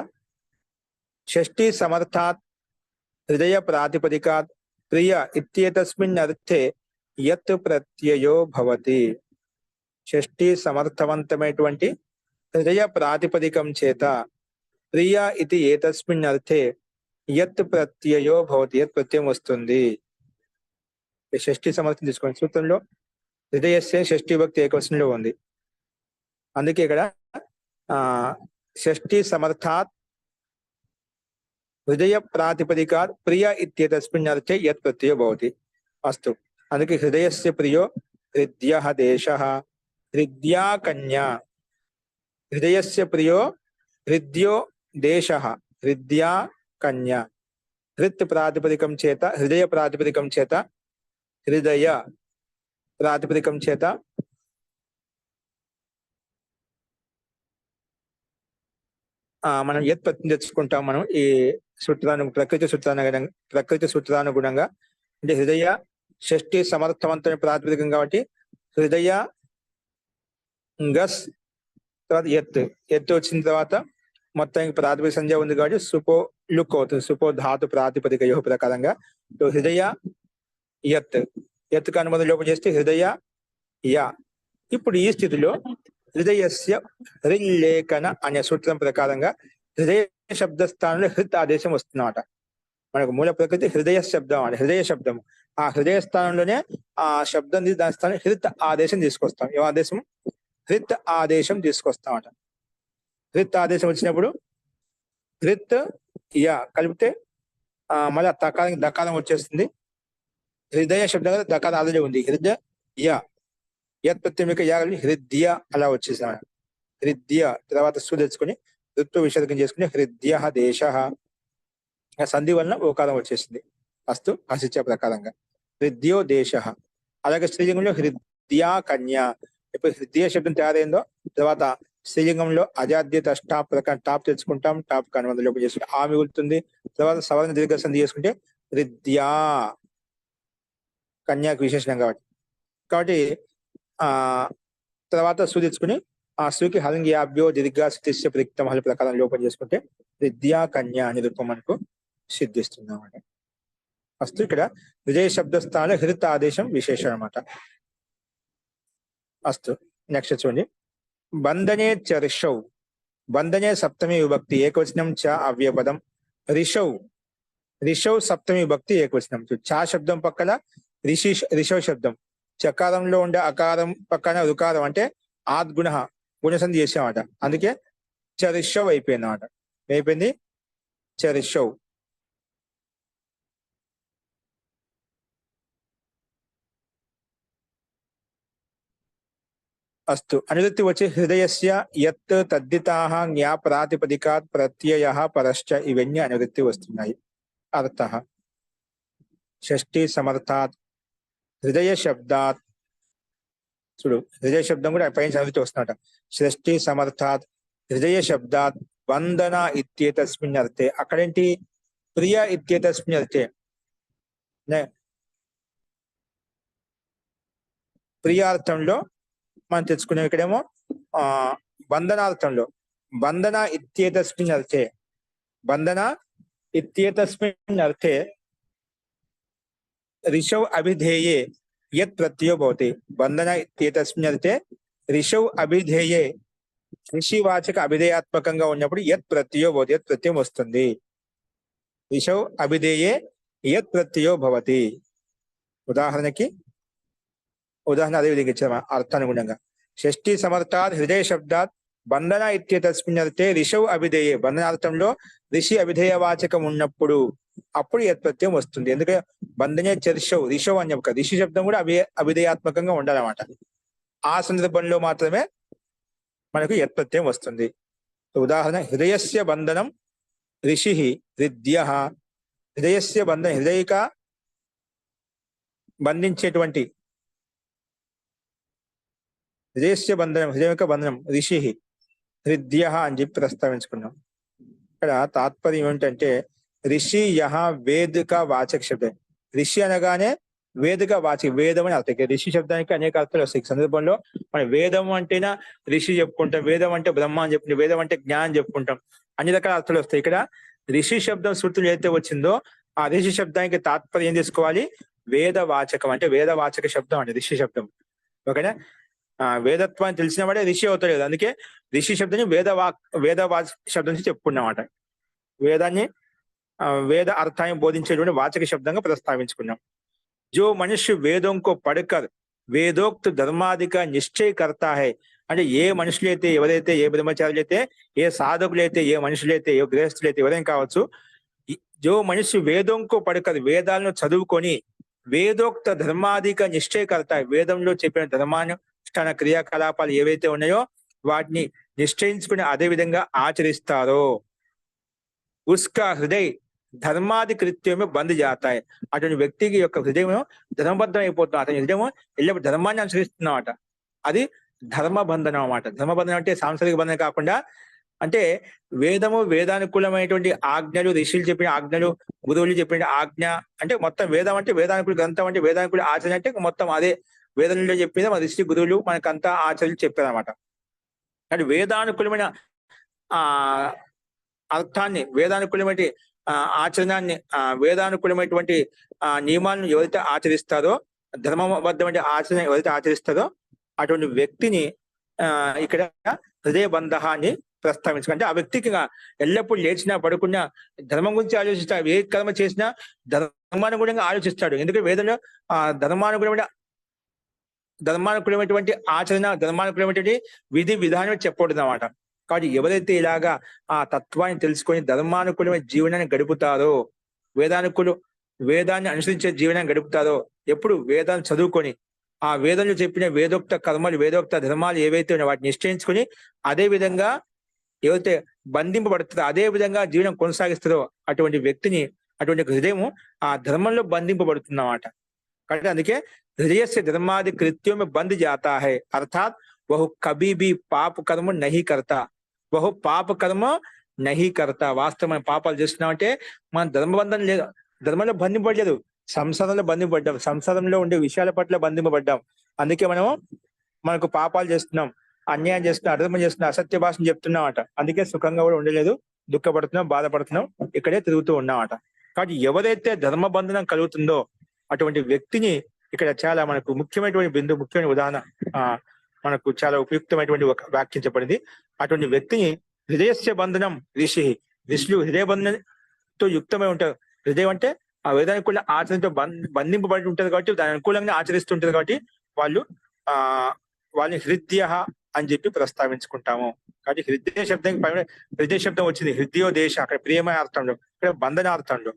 షష్ఠి సమర్థాత్ హృదయ ప్రాతిపదికాత్ ప్రియ ఇత్యేతస్మిన్ అర్థే యత్ ప్రత్యయో భవతి. షష్ఠి సమర్థవంతమైనటువంటి హృదయ ప్రాతిపదికం చేత ప్రియ ఇది ఏతస్మిన్ అర్థే యత్ ప్రత్యయో భవతి, యత్ ప్రత్యయం వస్తుంది. షష్ఠి సమర్థం తీసుకోండి. సూత్రంలో హృదయస్య షష్ఠి భక్తి ఏకవచనంలో ఉంది. అందుకే ఇక్కడ షష్ఠీ సమర్థాత్ హృదయ ప్రాతిపదికాత్ ప్రియ ఇత్యేతస్మిన్ అర్థే యత్ ప్రత్యయో భవతి. అస్తు. అందుకే హృదయస్య ప్రియో హృద్యః దేశః హృద్యా కన్యా. హృదయస్య ప్రియో హృద్యో దేశః హృద్యా కన్యా. హృత్ ప్రాతిపదికం చేత హృదయ ప్రాతిపదికం చేత హృదయ ప్రాతిపదికం చేత మనం యత్ ప్రత్యయం తెచ్చుకుంటాం. మనం ఈ ప్రకృతి సూత్రానుగుణంగా అంటే హృదయ షష్ఠి సమర్థవంతమైన ప్రాతిపదికం కాబట్టి హృదయ గస్ తర్వాత ఎత్తు వచ్చిన తర్వాత మొత్తానికి ప్రాతిపదిక సంధ్య ఉంది కాబట్టి సుపో లుక్ అవుతుంది. సుపో ధాతు ప్రాతిపదిక యోగ ప్రకారంగా హృదయ ఎత్తుకు అనుబంధం లోపం చేస్తే హృదయ యా. ఇప్పుడు ఈ స్థితిలో హృదయస్య హృల్లేఖన అనే సూత్రం ప్రకారంగా హృదయ శబ్ద స్థానంలో హృత్ ఆదేశం వస్తుందన్నమాట. మనకు మూల ప్రకృతి హృదయ శబ్దం అంటే హృదయ శబ్దం. ఆ హృదయ స్థానంలోనే ఆ శబ్దం దాని స్థానం హృత్ ఆదేశం తీసుకొస్తాం. ఏ ఆదేశం? హృత్ ఆదేశం తీసుకొస్తామట. హృత్ ఆదేశం వచ్చినప్పుడు హృత్ యా కలిపితే మళ్ళీ తకారం దకారం వచ్చేస్తుంది. హృదయ శబ్దం కదా దకారం ఆల్రెడీ ఉంది. హృదయ యా యత్ ప్రత్యమిక యా కలిపి హృదయ అలా వచ్చేసాం. హృదయ తర్వాత సు తెచ్చుకొని ఋత్వ విషర్గం చేసుకుని హృదయ దేశ సంధి వలన ఓకారం వచ్చేసింది. అస్తు హసిచ్చ ప్రకారంగా హృదయో దేశ. అలాగే స్త్రీలింగంలో హృదయా కన్యా. ఇప్పుడు హృదయ శబ్దం తయారైందో తర్వాత స్త్రీలింగంలో అజాద్య టాప్ ప్రకారం టాప్ తెచ్చుకుంటాం. టాప్ కనుమంది లోపల చేసుకుంటే ఆ మిగులుతుంది. తర్వాత సవర్ణ దీర్ఘ సంధి చేసుకుంటే హృదయా కన్యాకు విశేషణం కాబట్టి తర్వాత సు తెచ్చుకుని ఆ సుకి హలంగ్యాభ్యో దీర్ఘ శిష్య ప్రయుక్తం హల ప్రకారం లోపం చేసుకుంటే హృదయా కన్యా అనే రూపం మనకు సిద్ధిస్తుంది అన్నమాట. ఫస్ట్ ఇక్కడ విజయ శబ్ద స్థానంలో హృత్ ఆదేశం విశేషం అన్నమాట. అస్తు నెక్స్ట్ చూడండి. బంధనే చ రిషౌ. బంధనే సప్తమి విభక్తి ఏకవచనం చ అవ్యపదం. రిషౌ సప్తమి విభక్తి ఏకవచనం. చా శబ్దం పక్కన రిషౌ శబ్దం. చకారంలో ఉండే అకారం పక్కన రుకారం అంటే ఆద్గుణ గుణసంధి చేసామట. అందుకే చరిషవ్ అయిపోయింది అన్నమాట. అయిపోయింది చరిషవ్. అస్తు. అనువృత్తి వచ్చి హృదయస్య యత్ తద్దితాః జ్ఞా ప్రాతిపదికాత్ ప్రత్యయః పరశ్చ ఇవన్నీ అనువృత్తి వస్తున్నాయి. అర్థః షష్ఠీ సమర్థాత్ హృదయ శబ్దాత్. చూడు హృదయ శబ్దం కూడా పైన చదివితే వస్తున్నట. షష్ఠీ సమర్థాత్ హృదయ శబ్దాత్ వందన ఇత్యేతస్మిన్ అర్థే. అక్కడేంటి? ప్రియ ఇత్యేతస్మిన్ అర్థే. ప్రియార్థంలో మనం తెచ్చుకునే ఇక్కడేమో బంధనార్థంలో బంధన ఇత్యేతస్మిన్ అర్థే. బంధన ఇత్యేతస్మిన్ అర్థే రిషౌ అభిధేయే యత్ ప్రత్యయో భవతి. బంధన ఇత్యేతస్మిన్ అర్థే రిషౌ అభిధేయే ఋషివాచక అభిధేయాత్మకంగా ఉన్నప్పుడు యత్ ప్రత్యయో భవతి. యత్ ప్రత్యయం వస్తుంది. రిషౌ అభిధేయే యత్ ప్రత్యయో భవతి. ఉదాహరణ అదే విధంగా ఇచ్చారు అర్థానుగుణంగా. షష్ఠీ సమర్థాత్ హృదయ శబ్దాత్ బంధన ఇత్యేతస్మిన్ అర్థే రిషౌ అభిధేయే. బంధనార్థంలో ఋషి అభిధేయ వాచకం ఉన్నప్పుడు అప్పుడు యత్ ప్రత్యయం వస్తుంది. ఎందుకంటే బంధనే చర్షౌ రిషౌ అని చెప్పక ఋషి శబ్దం కూడా అభిధేయాత్మకంగా ఉండాలన్నమాట. ఆ సందర్భంలో మాత్రమే మనకు యత్ ప్రత్యయం వస్తుంది. ఉదాహరణ హృదయస్య బంధనం ఋషి హృద్యః. హృదయస్య బంధనం హృదయక బంధించేటువంటి హృదయస్య బంధనం హృదయక బంధనం ఋషి హృద్యః అని చెప్పి ప్రస్తావించుకున్నాం. ఇక్కడ తాత్పర్యం ఏమిటంటే ఋషి యహ వేదిక వాచక శబ్దం. ఋషి అనగానే వేదిక వాచక వేదం అని అర్థం. ఋషి శబ్దానికి అనేక అర్థాలు వస్తాయి. ఈ సందర్భంలో మనం వేదం అంటేనా ఋషి చెప్పుకుంటాం, వేదం అంటే బ్రహ్మ అని చెప్పుకుంటాం, వేదం అంటే జ్ఞానం చెప్పుకుంటాం, అన్ని రకాల అర్థాలు వస్తాయి. ఇక్కడ ఋషి శబ్దం శృతులు ఏదైతే వచ్చిందో ఆ ఋషి శబ్దానికి తాత్పర్యం ఏం తీసుకోవాలి? వేదవాచకం అంటే వేదవాచక శబ్దం అంటే ఋషి శబ్దం. ఓకేనా? వేదత్వాన్ని తెలిసిన వాడే ఋషి అవుతాడు కదా. అందుకే ఋషి శబ్దాన్ని వేదవాచ శబ్దం నుంచి చెప్పుకున్నమాట. వేదాన్ని వేద అర్థాన్ని బోధించేటువంటి వాచక శబ్దంగా ప్రస్తావించుకున్నాం. जो मनुष्य वेदों को पढ़कर वेदोक्त धर्मादि का निश्चय करता है అంటే ఏ మనుషులైతే ఎవరైతే ఏ బ్రహ్మచారులైతే ఏ సాధకులైతే ఏ మనుషులైతే ఏ గృహస్థులైతే ఎవరైనా కావచ్చు जो मनुष्य वेदों को पढ़कर వేదాలను చదువుకొని వేదోక్త ధర్మాధిక నిశ్చయకర్త వేదంలో చెప్పిన ధర్మానుష్ఠాన క్రియాకలాపాలు ఏవైతే ఉన్నాయో వాటిని నిశ్చయించుకుని అదే విధంగా ఆచరిస్తారో ఉస్కా హృదయ ధర్మాది కృత్యమే బంద్ జాతాయి అటువంటి వ్యక్తికి యొక్క హృదయం ధర్మబద్ధం అయిపోతుంది. అతని హృదయం ఎల్లప్పుడు ధర్మాన్ని అనుసరిస్తున్నమాట. అది ధర్మబంధనం అన్నమాట. ధర్మబంధనం అంటే సాంసారిక బంధనం కాకుండా అంటే వేదము వేదానుకూలమైనటువంటి ఆజ్ఞలు ఋషులు చెప్పిన ఆజ్ఞలు గురువులు చెప్పిన ఆజ్ఞ అంటే మొత్తం వేదం అంటే వేదానుకూల గ్రంథం అంటే వేదానుకూల ఆచరణ అంటే మొత్తం అదే వేదంలో చెప్పిన మన ఋషి గురువులు మనకంతా ఆచరణ చెప్పారన్నమాట. అంటే వేదానుకూలమైన ఆ అర్థాన్ని వేదానుకూలమైన ఆచరణాన్ని వేదానుకూలమైనటువంటి నియమాలను ఎవరైతే ఆచరిస్తారో ధర్మబద్ధమైన ఆచరణ ఎవరైతే ఆచరిస్తారో అటువంటి వ్యక్తిని ఇక్కడ హృదయ బంధాన్ని ప్రస్తావించుకుంటే ఆ వ్యక్తికి ఎల్లప్పుడూ లేచినా పడుకున్నా ధర్మం గురించి ఆలోచిస్తాడు. ఏ కర్మ చేసినా ధర్మానుగుణంగా ఆలోచిస్తాడు. ఎందుకంటే వేదంలో ధర్మానుకూలమైనటువంటి ఆచరణ ధర్మానుకూలమైనటువంటి విధి విధానం చెప్పకూడదు అన్నమాట. కాబట్టి ఎవరైతే ఇలాగా ఆ తత్వాన్ని తెలుసుకొని ధర్మానుకూలమైన జీవనాన్ని గడుపుతారో వేదాన్ని అనుసరించే జీవనాన్ని గడుపుతారో ఎప్పుడు వేదాన్ని చదువుకొని ఆ వేదంలో చెప్పిన వేదోక్త కర్మలు వేదోక్త ధర్మాలు ఏవైతే ఉన్నాయో వాటిని నిశ్చయించుకొని అదే విధంగా ఎవరైతే బంధింపబడుతుందో అదే విధంగా జీవనం కొనసాగిస్తుందో అటువంటి వ్యక్తిని అటువంటి హృదయం ఆ ధర్మంలో బంధింపబడుతుందన్నమాట. కాబట్టి అందుకే హృదయస్య ధర్మాది కృత్యం బంద్ జాతా హై అర్థాత్ వహు కభీ భీ పాప కర్మ నహి కర్తా వహు పాప కర్మ నహి కర్తా. వాస్తవమైన పాపాలు చేస్తున్నామంటే మన ధర్మబంధం లేదు, ధర్మంలో బంధింపబడలేదు, సంసారంలో బంధింపబడ్డాం, సంసారంలో ఉండే విషయాల పట్ల బంధింపబడ్డాం. అందుకే మనకు పాపాలు చేస్తున్నాం, అన్యాయం చేస్తున్నాం, అధర్మం చేస్తున్నాం, అసత్య భాషను చెప్తున్నామట. అందుకే సుఖంగా కూడా ఉండలేదు, దుఃఖపడుతున్నాం, బాధపడుతున్నాం, ఇక్కడే తిరుగుతూ ఉన్నామట. కాబట్టి ఎవరైతే ధర్మబంధనం కలుగుతుందో అటువంటి వ్యక్తిని ఇక్కడ చాలా మనకు ముఖ్యమైన ఉదాహరణ మనకు చాలా ఉపయుక్తమైనటువంటి ఒక వ్యాఖ్యించబడింది. అటువంటి వ్యక్తిని హృదయస్య బంధనం ఋషులు హృదయ బంధనంతో యుక్తమై ఉంటారు. హృదయం అంటే ఆ వేదానుకూల ఆచరణతో బంధింపబడి ఉంటుంది కాబట్టి దాని అనుకూలంగా ఆచరిస్తుంటారు కాబట్టి వాళ్ళని హృదయ అని చెప్పి ప్రస్తావించుకుంటాము. కాబట్టి హృదయ శబ్దం వచ్చింది హృదయో దేశ అక్కడ ప్రియమైన అర్థంలో, ఇక్కడ బంధనార్థంలో.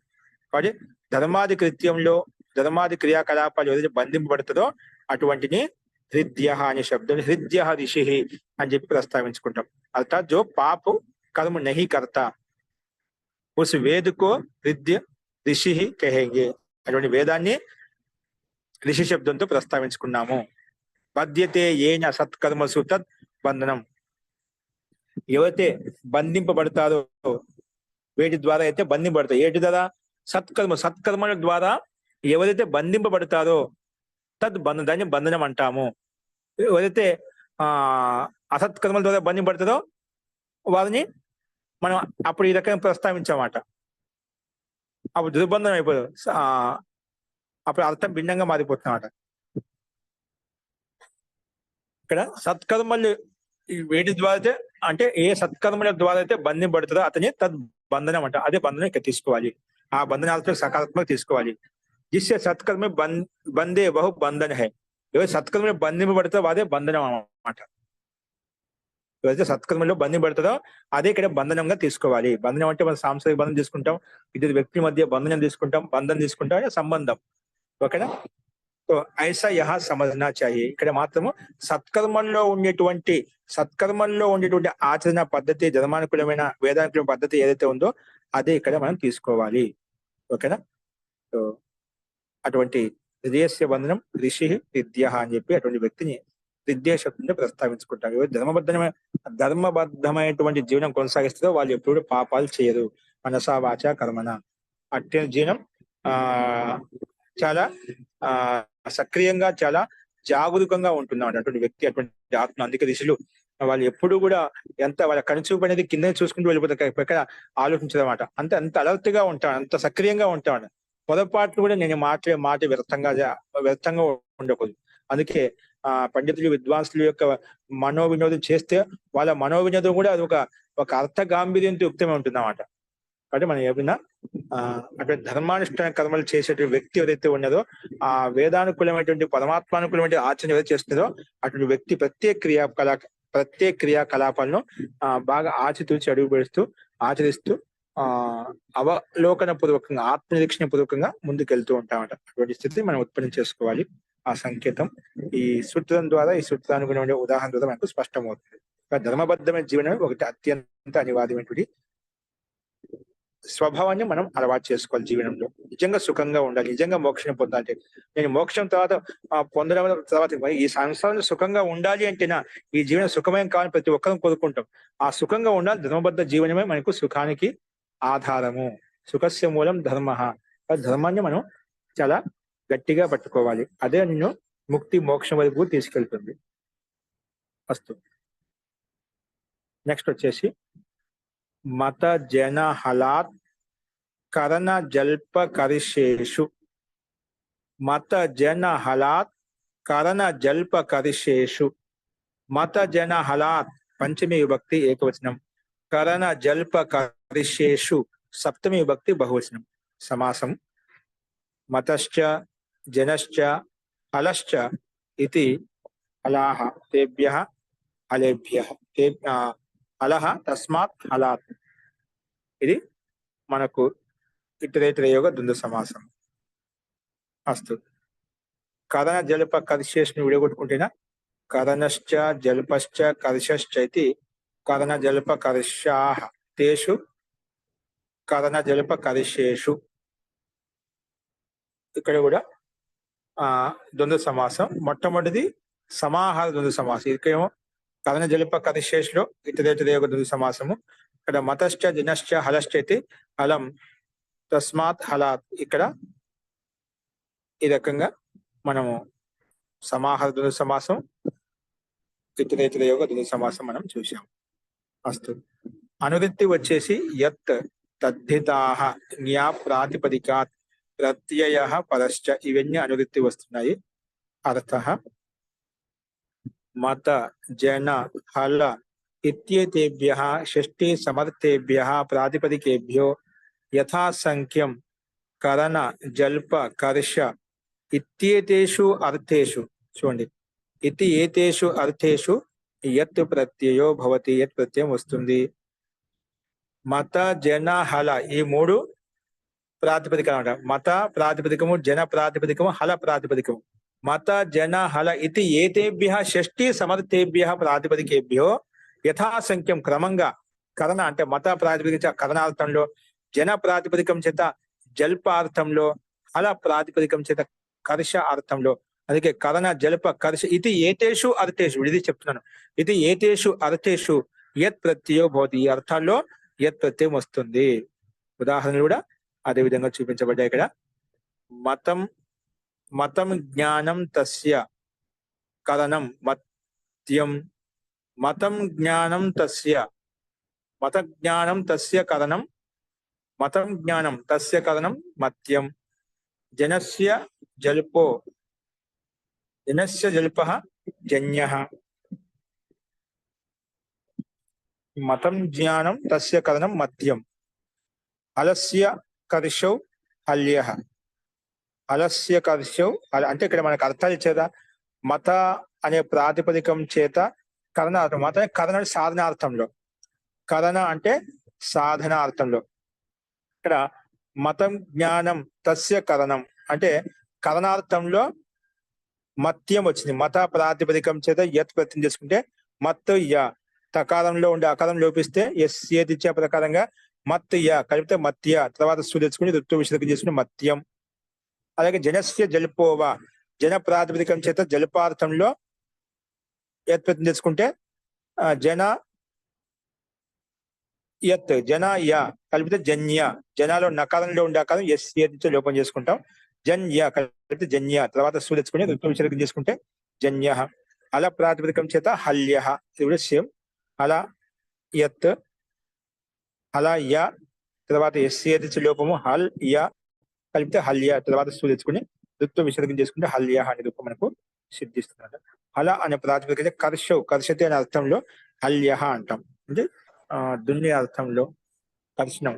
కాబట్టి ధర్మాది కృత్యంలో ధర్మాది క్రియాకలాపాలు ఏదైతే బంధింపబడుతుందో అటువంటిని హృదయ అనే శబ్దం హృదయ ఋషి అని చెప్పి ప్రస్తావించుకుంటాం. అర్థాత్ జో పాప కర్మ నహి కర్తా ఉస్ వేద కో హృదయ ఋషి కహేంగే. అటువంటి వేదాన్ని ఋషి శబ్దంతో ప్రస్తావించుకున్నాము. బధ్యతే ఏన సత్కర్మసు తత్ బంధనం. ఎవరైతే బంధింపబడతారో వేటి ద్వారా అయితే బంధింపబడతారు, ఏటి ద్వారా సత్కర్మల ద్వారా ఎవరైతే బంధింపబడతారో దాన్ని బంధనం అంటాము. ఎవరైతే అసత్కర్మల ద్వారా బంధింపబడతారో వారిని మనం అప్పుడు ఈ రకంగా ప్రస్తావించామాట. అప్పుడు దుర్బంధనం అయిపోదు, అప్పుడు అర్థం భిన్నంగా మారిపోతున్నమాట. ఇక్కడ సత్కర్మలు వేటి ద్వారా అయితే అంటే ఏ సత్కర్మల ద్వారా అయితే బంధింపబడుతుందో అతని బంధనం అంట. అదే బంధనం ఇక్కడ తీసుకోవాలి, ఆ బంధనాలతో సకారాత్మక తీసుకోవాలి. జిస్సే సత్కర్మ బందే బహు బంధన హై. ఎవరు సత్కర్మలో బంధింపబడుతుందో అదే బంధనం అన్నమాట. ఎవరైతే సత్కర్మలో బంధింపబడుతుందో అదే ఇక్కడ బంధనంగా తీసుకోవాలి. బంధనం అంటే మనం సాంసారిక బంధం తీసుకుంటాం, ఇద్దరు వ్యక్తుల మధ్య బంధనం తీసుకుంటాం, సంబంధం. ఓకేనా? సో ఐసా యహా సమజ్నా చాహియే. ఇక్కడ మాత్రము సత్కర్మల్లో ఉండేటువంటి ఆచరణ పద్ధతి ధర్మానుకూలమైన వేదానుకూల పద్ధతి ఏదైతే ఉందో అదే ఇక్కడ మనం తీసుకోవాలి. ఓకేనా? సో అటువంటి హృదయస్య బంధనం ఋషి విద్య అని చెప్పి అటువంటి వ్యక్తిని విద్యా శబ్దంతో ప్రస్తావించుకుంటారు. ధర్మబద్ధమైనటువంటి జీవనం కొనసాగిస్తుందో వాళ్ళు ఎప్పుడు పాపాలు చేయరు. మనసా వాచ కర్మణ అట్టి జీవనం చాలా సక్రియంగా చాలా జాగరూకంగా ఉంటున్నాడు అటువంటి వ్యక్తి, అటువంటి ఆత్మ. అందుకే ఋషులు వాళ్ళు ఎప్పుడు కూడా వాళ్ళ కనుచూపు అనేది కింద చూసుకుంటూ వెళ్ళిపోతారు, ఎక్కడ ఆలోచించదన్నమాట. అంత అలర్ట్ గా ఉంటాడు, అంత సక్రియంగా ఉంటాడు. పొరపాట్లు కూడా నేను మాట వ్యర్థంగా ఉండకూడదు. అందుకే పండితులు విద్వాంసుల యొక్క మనోవినోదం చేస్తే వాళ్ళ మనోవినోదం కూడా అది ఒక అర్థ గాంభీర్యంతో యుక్తమే ఉంటుంది అన్నమాట. కాబట్టి మనం ఏమైనా అటువంటి ధర్మానుష్ఠాన కర్మలు చేసేటువంటి వ్యక్తి ఎవరైతే ఉన్నదో ఆ వేదానుకూలమైనటువంటి పరమాత్మానుకూలమైన ఆచరణ ఏదైతే చేస్తుందో అటువంటి వ్యక్తి ప్రత్యేక ప్రత్యేక క్రియాకలాపాలను బాగా ఆచితూచి అడుగు పెడుతూ ఆచరిస్తూ అవలోకన పూర్వకంగా ఆత్మనిరీక్షణ పూర్వకంగా ముందుకెళ్తూ ఉంటామట. అటువంటి స్థితిని మనం ఉత్పన్నం చేసుకోవాలి. ఆ సంకేతం ఈ సూత్రం ద్వారా, ఈ సూత్రానుగుణమైన ఉదాహరణ ద్వారా మనకు స్పష్టమవుతుంది. ధర్మబద్ధమైన జీవనం ఒకటి అత్యంత అనివార్యమైనటువంటి స్వభావాన్ని మనం అలవాటు చేసుకోవాలి. జీవనంలో నిజంగా సుఖంగా ఉండాలి, నిజంగా మోక్షం పొందాలి. నేను మోక్షం తర్వాత పొందడం తర్వాత ఈ సంసారంలో సుఖంగా ఉండాలి అంటేనా, ఈ జీవనం సుఖమయం కావాలని ప్రతి ఒక్కరం కోరుకుంటాం. ఆ సుఖంగా ఉండాలి. ధర్మబద్ధ జీవనమే మనకు సుఖానికి ఆధారము. సుఖస్య మూలం ధర్మ. ధర్మాన్ని మనం చాలా గట్టిగా పట్టుకోవాలి. అదే నిన్ను ముక్తి మోక్షం వరకు తీసుకెళ్తుంది. అస్తు. నెక్స్ట్ వచ్చేసి మత జన హలాత్ కరణ జల్ప కరిషేషు. మత జన హలాత్ కరణ జల్ప కరిషేషు. మత జన హలాత్ పంచమి విభక్తి ఏకవచనం, కరణ జల్ప కరిషేషు సప్తమి విభక్తి బహువచనం. సమాసం మతశ్చ జనశ్చ హలశ్చ ఇతి హలాహ తేభ్యః హలేభ్యః. హలః తస్మాత్ హలాత్. ఇది మనకు ఇతరేతర యోగ ద్వంద్వ సమాసం. అస్తు. కరణ జల్ప కర్షేష్ని విడగొట్టుకుంటేనా కరణశ్చ జల్పశ్చ కర్షశ్చ ఇది కరణ జల్ప కర్షాః తేషు కరణ జల్ప కర్షేషు. ఇక్కడ కూడా ద్వంద్వ సమాసం. మొట్టమొదటిది సమాహార ద్వంద్వ సమాసం. ఇక్కడేమో కరణ జల్ప కర్షేష్లో ఇతరేతర యోగ ద్వంద్వ సమాసము. ఇక్కడ మతశ్చ జనశ్చ హలశ్చ అయితే హలం తస్మాత్ హలాత్. ఇక్కడ ఈ రకంగా మనము సమాహార ద్వంద్వ సమాసం, ఇతరేతర యోగ ద్వంద్వ సమాసం మనం చూసాం. అస్తు. అనువృత్తి వచ్చేసి యత్ తద్ధితాః జ్ఞా ప్రాతిపదికాత్ ప్రత్యయః పరశ్చ. ఇవన్నీ అనువృత్తి వస్తున్నాయి. అర్థః మత జన హల ఇత్యేతేభ్యః షష్ఠీ సమర్థేభ్యః ప్రాతిపదికేభ్యో యథాసంఖ్యం కరణ జల్ప కర్ష ఇత్యేతేషు అర్థేషు. చూడండి, ఇతి ఏతేషు అర్థేషు యత్ ప్రత్యయో భవతి. యత్ ప్రత్యయం వస్తుంది. మత జన హల ఈ మూడు ప్రాతిపదికం అన్నమాట. మత ప్రాతిపదికము, జన ప్రాతిపదికము, హల ప్రాతిపదికము. మత జన హల ఇది ఏతేభ్యః షష్ఠీ సమర్థేభ్యః ప్రాతిపదికేభ్యో యథాసంఖ్యం క్రమంగా కరణ అంటే మత ప్రాతిపదిక కరణార్థంలో, జన ప్రాతిపదికం చేత జల్పార్థంలో, హల ప్రాతిపదికం చేత కర్ష అర్థంలో. అందుకే కరణ జల్ప కర్ష ఇది ఏతేషు అర్థేషు. ఇది చెప్తున్నాను. ఇది ఏతేషు అర్థేషు యత్ ప్రత్యయో భవతి. ఈ అర్థాల్లో యత్ ప్రత్యయం వస్తుంది. ఉదాహరణలు కూడా అదే విధంగా చూపించబడ్డాయి ఇక్కడ. మతం మతం జ్ఞానం తస్య కరణం మత్యం. మతం జ్ఞానం తస్య, మత జ్ఞానం తస్య కరణం, మతం జ్ఞానం తస్య కరణం మత్యం. జనస్య జల్పో, జనస్య జల్పః జన్యః. మతం జ్ఞానం తస్య కరణం మత్యం. హలస్య కర్షౌ హల్యః. హలస్య కర్షౌ అంటే ఇక్కడ మనకు అర్థాలు ఇచ్చేదా. మత అనే ప్రాతిపదికం చేత కరణార్థం. మత కరణ సాధనార్థంలో, కరణ అంటే సాధనార్థంలో. ఇక్కడ మతం జ్ఞానం తస్య కరణం అంటే కరణార్థంలో మత్యం వచ్చింది. మత ప్రాతిపదికం చేత యత్ ప్రత్యయం చేసుకుంటే మత్ య. తకారంలో ఉండే అకారం లోపిస్తే ఎస్ ఏదిచ్చే ప్రకారంగా మత్ య కలిపితే మత్య. తర్వాత సు తెచ్చుకుని ఋతు విసర్గం చేసుకుని మత్యం. అలాగే జనస్య జల్పోవా, జన ప్రాతిపదికం చేత జల్పార్థంలో యత్ ప్రత్యయం చేసుకుంటే జన యత్, జన య కలిపితే జన్య. జనాలో నకారంలో ఉండే ఆకారం ఎస్ ఏదిచ్చే లోపం చేసుకుంటాం. జన్య కలిపితే జన్య. తర్వాత సు తెచ్చుకుని ఋతు విసర్గం చేసుకుంటే జన్య. అల ప్రాతిపదికం చేత హల్య. ఇది కూడా సేమ్. అల యత్, అల య తర్వాత ఎస్ ఏదిచ్చే లోపము హల్ య కలిపితే హల్య. తర్వాత సు తెచ్చుకుని ఋతు విసర్గం చేసుకుంటే హల్య అనే రూపం మనకు సిద్ధిస్తున్నది. హల అనే ప్రాతిపదిక కర్షౌ, కర్షతే అనే అర్థంలో హల్య అంటాం. అంటే దున్నే అర్థంలో, కర్షణం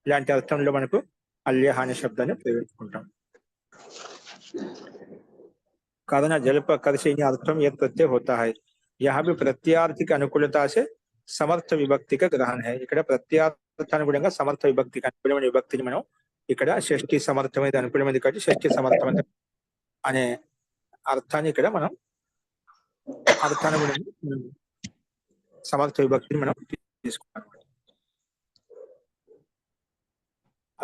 ఇలాంటి అర్థంలో మనకు హల్య అనే శబ్దాన్ని ప్రయోగించుకుంటాం. కరణ జల్ప कर्ष अर्थ यह प्रत्यय होता है. यहाँ भी प्रत्यार्थी की अनुकूलता से సమర్థ విభక్తి का గ్రహణ है ఇక్కడ ప్రత్యార్థానుగుణంగా సమర్థ విభక్తికి అనుకూలమైన విభక్తిని మనం ఇక్కడ షష్ఠి సమర్థమైనది అనుకూలమైనది కాబట్టి షష్ఠి సమర్థమైన అనే అర్థాన్ని ఇక్కడ మనం అర్థానుగుణంగా సమర్థ విభక్తిని మనం తీసుకున్నాం.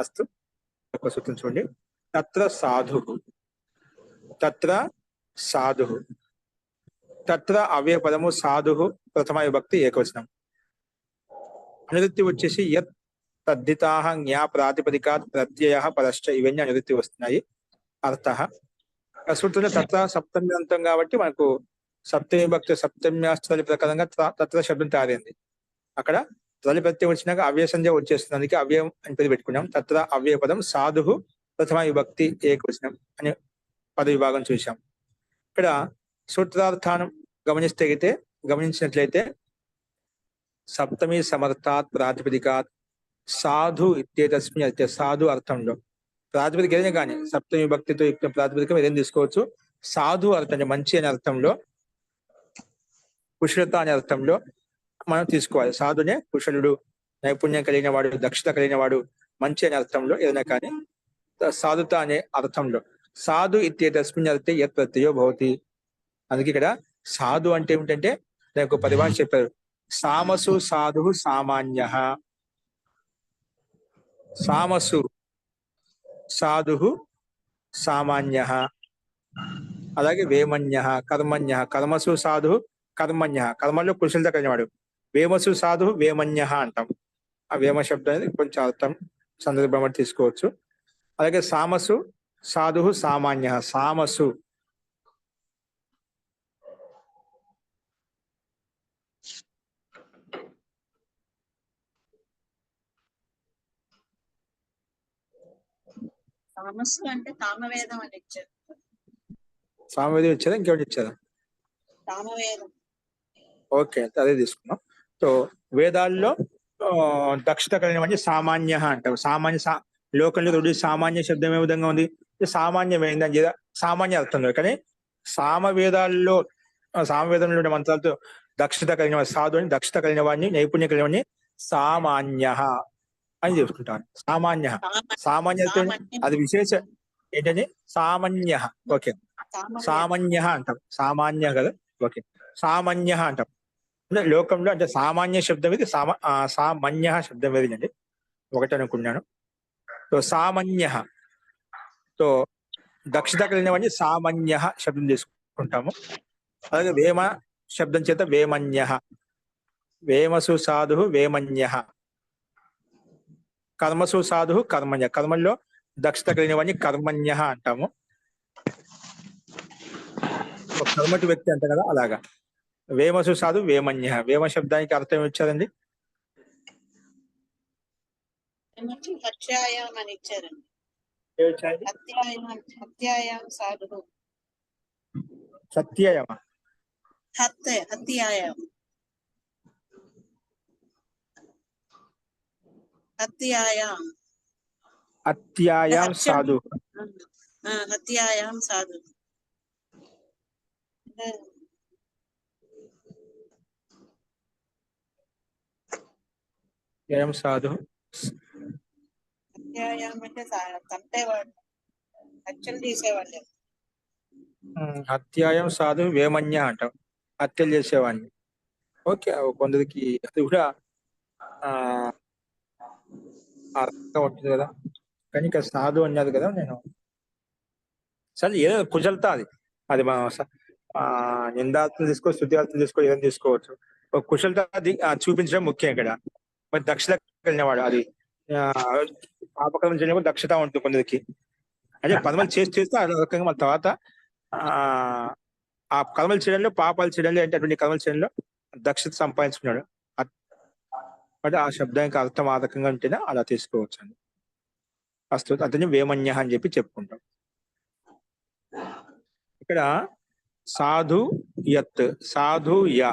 అస్తు ఒక సూత్రం చూడండి. తత్ర సాధు తత్ర సాధు తత్ర అవయ పదము సాధు ప్రథమ విభక్తి ఏకవచనం. అనువృత్తి వచ్చేసి యత్ తద్దితాః జ్ఞా ప్రాతిపదికాత్ ప్రత్యయః పరశ్చ ఇవన్నీ అనువృత్తి వస్తున్నాయి. అర్థః సూత్రంలో తత్ర సప్తమి అంతం కాబట్టి మనకు సప్తమి విభక్తి సప్తమ్యాస్తలి ప్రకారంగా తత్ర శబ్దం తయారైంది. అక్కడ తొలి ప్రత్యయం వచ్చినాక అవ్యయ సంధ్య వచ్చేస్తుంది. అందుకే అవ్యయం అని పేరు పెట్టుకున్నాం. తత్ర అవ్యయ పదం సాధు ప్రథమ విభక్తి ఏకవచనం అనే పద విభాగం చూసాం. ఇక్కడ సూత్రార్థానం గమనించినట్లయితే సప్తమి సమర్థాత్ ప్రాతిపదికాత్ సాధు ఇత్యేతస్మిన్ అర్థ సాధు అర్థంలో ప్రాతిపదిక ఏదైనా కానీ సప్తమి విభక్తితో యుక్త ప్రాతిపదికం ఏదైనా తీసుకోవచ్చు. సాధు అర్థం మంచి అనే అర్థంలో కుశలత అనే అర్థంలో మనం తీసుకోవాలి. సాధునే కుశలుడు, నైపుణ్యం కలిగిన వాడు, దక్షత కలిగిన వాడు, మంచి అనే అర్థంలో ఏదైనా కానీ సాధుత అనే అర్థంలో సాధు ఇత్యేతస్మిన్ అర్థే యత్ ప్రత్యయో భవతి. అందుకే ఇక్కడ సాధు అంటే ఏమిటంటే దానికి ఒక పరిభాష చెప్పారు. సామసు సాధు సామాన్య, సామసు సాధు సామాన్య, అలాగే వేమన్య కర్మణ్య, కర్మసు సాధు కర్మణ్య కర్మల్లో కుశలత కలిగినవాడు, వేమసు సాధు వేమన్య అంటాం. ఆ వేమ శబ్దం అనేది కొంచెం అర్థం సందర్భం బట్టి తీసుకోవచ్చు. అలాగే సామసు సాధు సామాన్య, సామసు తామస్సు అంటే తామవేదం అని ఇచ్చారు. సామవేదం ఇచ్చారా ఇంకేమైనా ఇచ్చారా? తామవేదం. ఓకే, అదే తీసుకున్నాం. సో వేదాల్లో దక్షత కలిగినవన్నీ సామాన్య అంటాం. లోకంలో రెండు సామాన్య శబ్దం ఏ విధంగా ఉంది? సామాన్యమైంది సామాన్య అర్థంలో. కానీ సామవేదంలో ఉండే మంత్రాలతో దక్షత కలిగిన సాధు అని దక్షత కలిగిన వాడిని నైపుణ్యం కలిగిన వాడిని సామాన్య అని చెప్పుకుంటాను. సామాన్య అది విశేష ఏంటని సామాన్య. ఓకే, సామాన్య అంటాం. సామాన్య కదా, ఓకే సామాన్య అంటాం. అంటే లోకంలో అంటే సామాన్య శబ్దం ఇది, సామాన్య శబ్దం ఏది అండి ఒకటి అనుకున్నాను. సో సామాన్య తో దక్షత కలిగిన వాడిని సామాన్య శబ్దం తీసుకుంటాము. అలాగే వేమ శబ్దం చేత వేమన్య, వేమసు సాధు వేమన్య, కర్మసు సాధు కర్మణ్య, కర్మల్లో దక్షత కలిగిన వాడిని కర్మణ్య అంటాము. కర్మటి వ్యక్తి అంట కదా, అలాగా వేమసు సాధు వేమన్య. వేమ శబ్దానికి అర్థం ఇచ్చారండి హత్యాయం అని ఇచ్చారండి. హత్యాయం సాధు సత్యయమ హత్యాయం హత్యాయం అత్యాయాం సాధు హత్యాయం సాధు సాధు హత్యాయం అంటే తంటేవాళ్ళు, హత్యలు తీసేవాళ్ళు. హత్యాయం సాధు వేమన్య అంటాం, హత్యలు చేసేవాడిని. ఓకే, కొందరికి అది కూడా అర్థం ఉంటుంది కదా. కానీ ఇక్కడ సాధు అన్నది కదా, నేను సరే ఏదో కుశలత అది అది మా నిందార్థం తీసుకో, స్తుత్యార్థం తీసుకో, ఏదైనా తీసుకోవచ్చు. ఒక కుశలత అది చూపించడం ముఖ్యం ఇక్కడ. మరి దక్షత కలిగినవాడు, అది పాపకర్మ చేయడం దక్షత ఉంటుంది కొందరికి. అంటే పదమలు చేస్తే అదే రకంగా మన తర్వాత ఆ కర్మలు చేయడంలో, పాపాలు చేయడంలో అంటే అటువంటి కర్మలు చేయడంలో దక్షత సంపాదించుకున్నాడు. అంటే ఆ శబ్దానికి అర్థం ఆ రకంగా ఉంటేనే అలా తీసుకోవచ్చు అండి. అస్తు అతని వేమన్య అని చెప్పి చెప్పుకుంటాం. ఇక్కడ సాధు యత్, సాధు యా,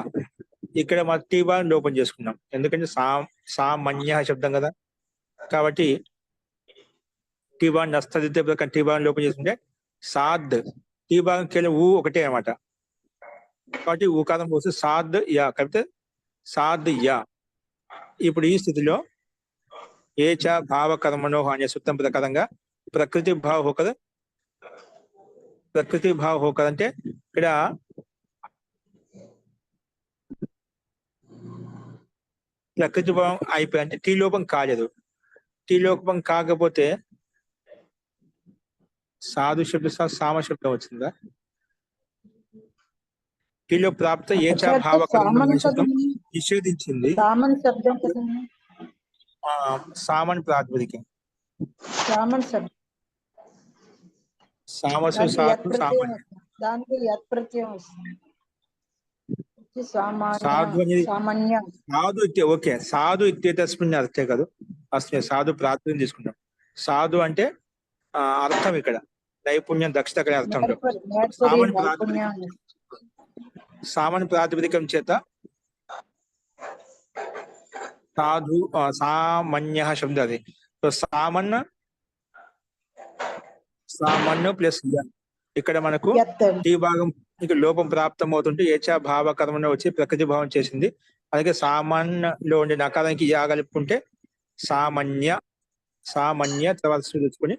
ఇక్కడ మన టీబాన్ ఓపెన్ చేసుకున్నాం. ఎందుకంటే సామాన్య శబ్దం కదా, కాబట్టి టీబాన్ నస్తదితే టీబాన్ ఓపెన్ చేసుకుంటే సాద్, టీబాన్ కేవలం ఊ ఒకటే అనమాట. కాబట్టి ఊకారం పోస్తే సాద్ యా కలిపితే సాద్ యా. ఇప్పుడు ఈ స్థితిలో ఏచ భావ కర్మణోహ అనే సూత్రం ప్రకారంగా ప్రకృతి భావ హోకర్, ప్రకృతి భావ హోకర్ అంటే ఇక్కడ ప్రకృతి భావం అయిపోయి అంటే టీ లోపం కాలేదు. టీ లోపం కాకపోతే సాధు శబ్ద సామ శబ్దం వచ్చిందా? టీలో ప్రాప్త ఏచ భావ కర్మణోహ అనే శబ్దం నిషేధించింది. సామన్ శబ్దం కదండి. సామన్ ప్రాతిపదికం. సామన్ శబ్దం సామసు దానికి యత్ సాధు ప్రత్యయం సామాన్య. వస్తుంది. దానికి యత్ ప్రత్యయం వస్తుంది. సామాన్య సాధు అనేది సామాన్య సాధు ఓకే, సాధు ఇత్యేతస్మిన్ అర్థే కాదు, అసలు సాధు ప్రాతిపదికం తీసుకుంటాం. సాధు అంటే అర్థం ఇక్కడ నైపుణ్యం, దక్షత అనే అర్థం ఉండదు. సామాన్య ప్రాతిపదికం, నైపుణ్యం. సామాన్య ప్రాతిపదికం చేత సాధు సామాన్య శబ్దం అది. సో సామాన్య ప్లస్ ఇక్కడ మనకు యత్ ఈ భాగం ఇక లోపం ప్రాప్తం అవుతుంటే ఏచా భావ కర్మను వచ్చి ప్రకృతి భావం చేసింది. అలాగే సామాన్యలో ఉండే నకారానికి యా కలుపుకుంటే సామాన్య, సామాన్య తర్వాత సూచించుకొని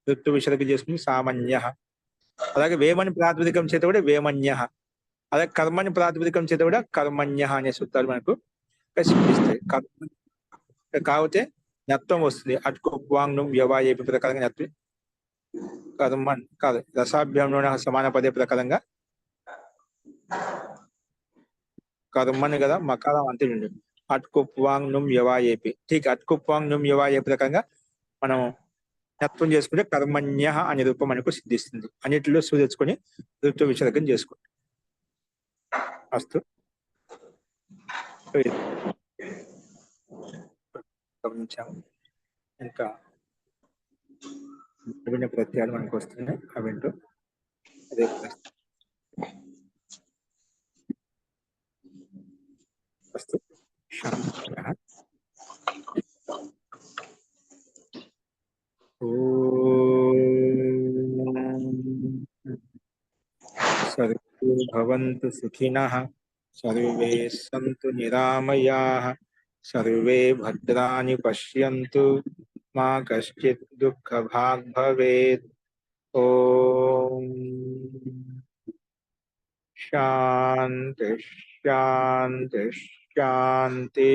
ఋతు విసర్గ చేసుకుని సామాన్య. అలాగే వేమని ప్రాతిపదికం చేత కూడా వేమన్య, అలాగే కర్మని ప్రాతిపదికం చేత కూడా కర్మణ్య అనే సూత్రాలు మనకు సిద్ధిస్తాయి. కాకపోతే నత్వం వస్తుంది. అటుకు వాంగ్నం వ్యవా ఏపీ ప్రకారంగా నత్వం కర్మన్ కాదు, రసాభ్యంలో సమాన పదే ప్రకారంగా కర్మని కదా మకారం అంతే ఉండి అటుకుప్వాంగ్ నుమ్ యవా ఏపీ. ఠీక్, అటుకుప్వాంగ్ నుమ్ యవా ఏ ప్రకారంగా మనం నత్వం చేసుకుంటే కర్మణ్య అనే రూపం మనకు సిద్ధిస్తుంది. అన్నిటిలో సూచించుకొని ఋతు విసర్గం చేసుకుంటాం. అస్తు గమనించాము. ఇంకా విభిన్న ప్రత్యయాలు మనకు వస్తున్నాయి. అవేంటో అదే అస్తు శాంతః. సర్వే భవంతు సుఖినః, సర్వే సంతు నిరామయాః, సర్వే భద్రాణి పశ్యంతు, మా కశ్చిత్ దుఃఖభాగ్ భవేత్. ఓం శాంతి శాంతి శాంతి.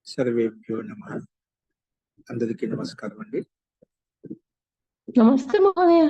సర్వేభ్యో నమః. అందరికీ నమస్కారం అండి. నమస్తే మహోదయ.